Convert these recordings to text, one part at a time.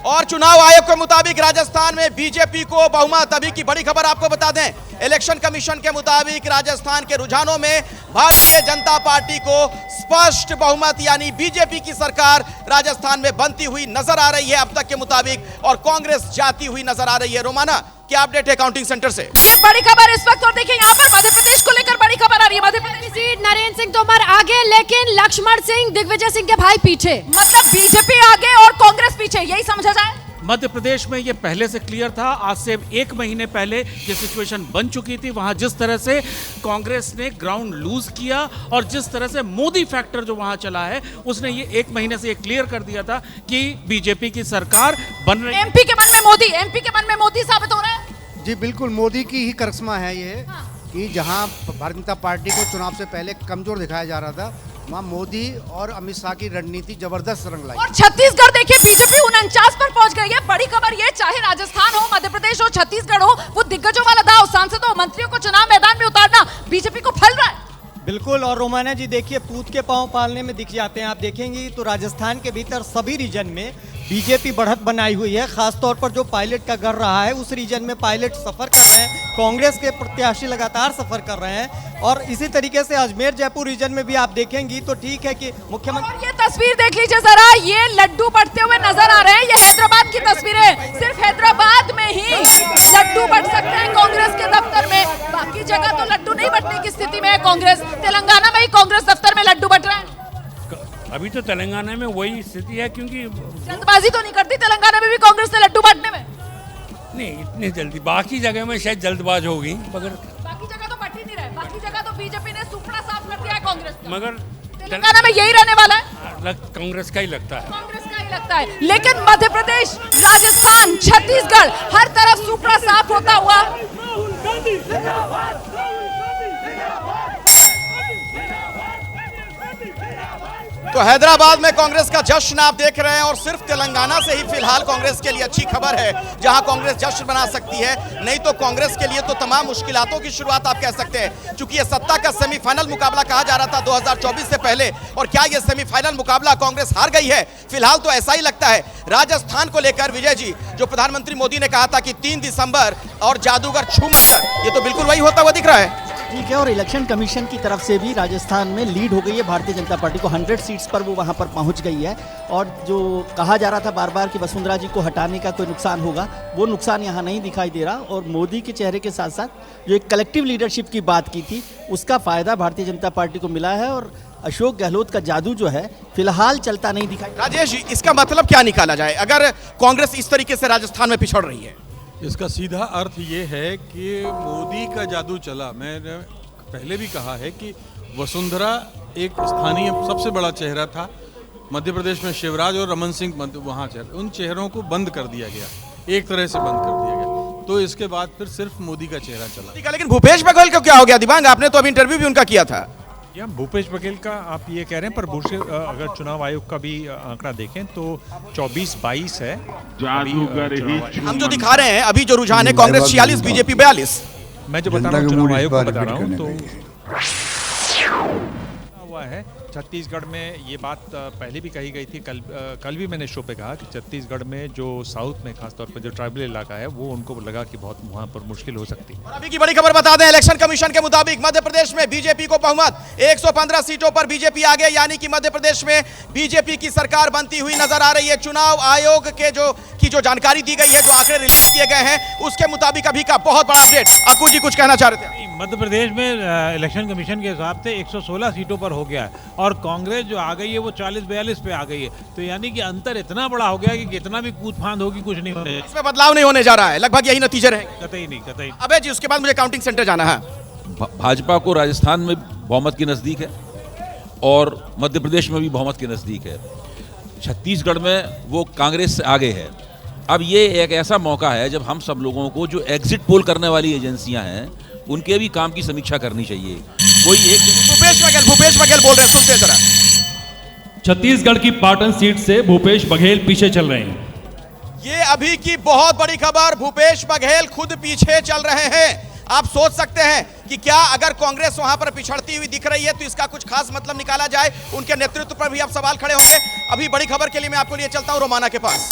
और चुनाव आयोग के मुताबिक राजस्थान में बीजेपी को बहुमत। अभी की बड़ी खबर आपको बता दें, इलेक्शन कमीशन के मुताबिक राजस्थान के रुझानों में भारतीय जनता पार्टी को स्पष्ट बहुमत यानी बीजेपी की सरकार राजस्थान में बनती हुई नजर आ रही है अब तक के मुताबिक, और कांग्रेस जाती हुई नजर आ रही है। रोमाना, क्या अपडेट है काउंटिंग सेंटर से? बड़ी खबर इस वक्त, और देखिए यहाँ पर मध्य प्रदेश को लेकर बड़ी खबर आ रही है। मध्य प्रदेश सीट नरेंद्र सिंह तोमर आगे, लेकिन लक्ष्मण सिंह दिग्विजय सिंह के भाई पीछे, मतलब बीजेपी आगे और कांग्रेस पीछे, यही समझा जाए? मध्य प्रदेश में ये पहले से क्लियर था। आज से 1 महीने पहले ये सिचुएशन बन चुकी थी। वहां जिस तरह से कांग्रेस ने ग्राउंड लूज किया और जिस तरह से मोदी फैक्टर जो वहां चला है, उसने ये 1 महीने से ये क्लियर कर दिया था कि बीजेपी की सरकार बन रही है। एमपी के मन में मोदी, एमपी के मन में मोदी साबित हो रहा है। जी बिल्कुल, मोदी की ही करिश्मा है ये। कि जहां भारतीय जनता पार्टी को चुनाव से पहले कमजोर दिखाया जा रहा था, वहाँ मोदी और अमित शाह की रणनीति जबरदस्त रंग लाई। और छत्तीसगढ़ देखिए, बीजेपी 49 पर पहुंच गई है। बड़ी खबर ये, चाहे राजस्थान हो, मध्य प्रदेश हो, छत्तीसगढ़ हो, वो दिग्गजों वाला दाव, सांसदों मंत्रियों को चुनाव मैदान में उतारना बीजेपी को फल रहा है। बिल्कुल, और रोमाना जी देखिए, पूत के पांव पालने में दिख जाते हैं। आप देखेंगे तो राजस्थान के भीतर सभी रीजन में बीजेपी बढ़त बनाई हुई है। खासतौर पर जो पायलट का घर रहा है, उस रीजन में पायलट सफर कर रहे हैं, कांग्रेस के प्रत्याशी लगातार सफर कर रहे हैं। और इसी तरीके से अजमेर जयपुर रीजन में भी आप देखेंगी तो ठीक है कि मुख्यमंत्री। और ये तस्वीर देख लीजिए जरा, ये लड्डू बंटते हुए नजर आ रहे हैं। ये हैदराबाद की तस्वीरें, सिर्फ हैदराबाद में ही लड्डू बंट सकते हैं कांग्रेस के दफ्तर में, बाकी जगह तो लड्डू नहीं बंटने की स्थिति में है कांग्रेस। तेलंगाना में ही कांग्रेस दफ्तर में लड्डू बंट रहा है। अभी तो तेलंगाना में वही स्थिति है, क्योंकि जल्दबाजी तो नहीं करती तेलंगाना में भी कांग्रेस ने लड्डू बांटने में? नहीं इतनी जल्दी, बाकी जगह में शायद जल्दबाज होगी, मगर बाकी जगह तो बट ही नहीं रहे। बाकी जगह तो बीजेपी ने सुपड़ा साफ कर दिया है कांग्रेस का। मगर तेलंगाना में यही रहने वाला है, कांग्रेस का ही लगता है। कांग्रेस का ही लगता है। लेकिन मध्य प्रदेश, राजस्थान, छत्तीसगढ़, हर तरफ सुपड़ा साफ होता हुआ। तो हैदराबाद में कांग्रेस का जश्न आप देख रहे हैं, और सिर्फ तेलंगाना से ही फिलहाल कांग्रेस के लिए अच्छी खबर है, जहां कांग्रेस जश्न बना सकती है। नहीं तो कांग्रेस के लिए तो तमाम मुश्किलातों की शुरुआत आप कह सकते हैं, क्योंकि ये सत्ता का सेमीफाइनल मुकाबला कहा जा रहा था 2024 से पहले, और क्या ये सेमीफाइनल मुकाबला कांग्रेस हार गई है? फिलहाल तो ऐसा ही लगता है। राजस्थान को लेकर विजय जी, जो प्रधानमंत्री मोदी ने कहा था कि 3 दिसंबर और जादूगर छू मत कर, ये तो बिल्कुल वही होता हुआ दिख रहा है। ठीक है, और इलेक्शन कमीशन की तरफ से भी राजस्थान में लीड हो गई है भारतीय जनता पार्टी को। 100 सीट्स पर वो वहाँ पर पहुँच गई है, और जो कहा जा रहा था बार बार कि वसुंधरा जी को हटाने का कोई नुकसान होगा, वो नुकसान यहाँ नहीं दिखाई दे रहा। और मोदी के चेहरे के साथ साथ जो एक कलेक्टिव लीडरशिप की बात की थी, उसका फ़ायदा भारतीय जनता पार्टी को मिला है, और अशोक गहलोत का जादू जो है फिलहाल चलता नहीं दिखाई। राजेश जी, इसका मतलब क्या निकाला जाए अगर कांग्रेस इस तरीके से राजस्थान में पिछड़ रही है? इसका सीधा अर्थ ये है कि मोदी का जादू चला। मैंने पहले भी कहा है कि वसुंधरा एक स्थानीय सबसे बड़ा चेहरा था मध्य प्रदेश में। शिवराज और रमन सिंह वहाँ चेहरे, उन चेहरों को बंद कर दिया गया, एक तरह से बंद कर दिया गया। तो इसके बाद फिर सिर्फ मोदी का चेहरा चला। लेकिन भूपेश बघेल को क्या हो गया दिवांग? आपने तो अभी इंटरव्यू भी उनका किया था। या भूपेश बघेल का आप ये कह रहे हैं, पर अगर चुनाव आयोग का भी आंकड़ा देखें तो 24-22 है। हम जो दिखा रहे हैं अभी जो रुझान है, कांग्रेस 46, बीजेपी 42। मैं जो बता रहा हूँ चुनाव आयोग को बता रहा हूँ, तो हुआ है छत्तीसगढ़ में ये बात पहले भी कही गई थी। कल भी मैंने शो पे कहा कि छत्तीसगढ़ में जो साउथ में खासतौर पर जो ट्राइबल इलाका है, वो उनको लगा कि बहुत वहाँ पर मुश्किल हो सकती है। और अभी की बड़ी खबर बता दें, इलेक्शन कमीशन के मुताबिक मध्य प्रदेश में बीजेपी को बहुमत, 115 सीटों पर बीजेपी आगे, यानी कि मध्य प्रदेश में बीजेपी की सरकार बनती हुई नजर आ रही है। चुनाव आयोग के जो जानकारी दी गई है, जो आंकड़े रिलीज किए गए हैं, उसके मुताबिक अभी का बहुत बड़ा अपडेट। अक्कू जी कुछ कहना चाह रहे थे? मध्य प्रदेश में इलेक्शन कमीशन के हिसाब से 116 सीटों पर हो गया है, और कांग्रेस जो आ गई है वो 40-42 पे आ गई है। तो यानी कि अंतर इतना बड़ा हो गया कि कितना भी कूद फांद होगी कुछ नहीं होने, इसमें बदलाव नहीं होने जा रहा है, लगभग यही नतीजे रहेंगे। कतई नहीं, कतई। अबे जी, उसके बाद मुझे काउंटिंग सेंटर जाना है। भाजपा को राजस्थान में बहुमत के नज़दीक है, और मध्य प्रदेश में भी बहुमत के नज़दीक है। छत्तीसगढ़ में वो कांग्रेस से आगे है। अब ये एक ऐसा मौका है जब हम सब लोगों को, जो एग्जिट पोल करने वाली एजेंसियां हैं, उनके भी काम की समीक्षा करनी चाहिए। कोई एक भूपेश बघेल बोल रहे हैं, सुनते हैं जरा। छत्तीसगढ़ की पाटन सीट से भूपेश बघेल पीछे चल रहे हैं। ये अभी की बहुत बड़ी खबर, भूपेश बघेल खुद पीछे चल रहे हैं। आप सोच सकते हैं कि क्या अगर कांग्रेस वहां पर पिछड़ती हुई दिख रही है तो इसका कुछ खास मतलब निकाला जाए? उनके नेतृत्व पर भी अब सवाल खड़े होंगे। अभी बड़ी खबर के लिए मैं आपको लिए चलता हूं रोमाना के पास।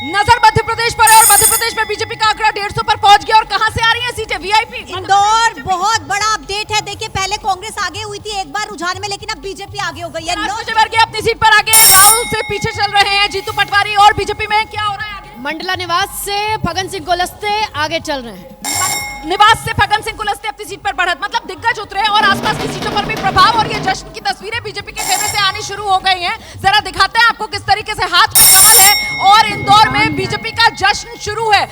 नजर मध्य प्रदेश पर है और मध्य प्रदेश में बीजेपी का आंकड़ा 150 पर पहुंच गया। और कहां से आ रही है सीटें? वीआईपी इंदौर बहुत बड़ा अपडेट है। देखिए पहले कांग्रेस आगे हुई थी एक बार रुझान में, लेकिन अब बीजेपी आगे हो गई है। वर्गीय अपनी सीट पर आगे हैं, राहुल से पीछे चल रहे हैं जीतू पटवारी। और बीजेपी में क्या हो रहा है आगे? मंडला निवास से फगन सिंह कुलस्ते आगे चल रहे हैं। निवास से फगन सिंह कुलस्ते अपनी सीट पर बढ़त, मतलब दिग्गज उतरे और आसपास की सीटों पर भी प्रभाव। और ये जश्न की तस्वीरें बीजेपी के फेवर से आनी शुरू हो गई हैं। जरा दिखाते हैं आपको किस तरीके से हाथ में कमल है और इंदौर में बीजेपी का जश्न शुरू है।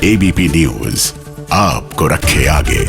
एबीपी न्यूज आपको रखे आगे।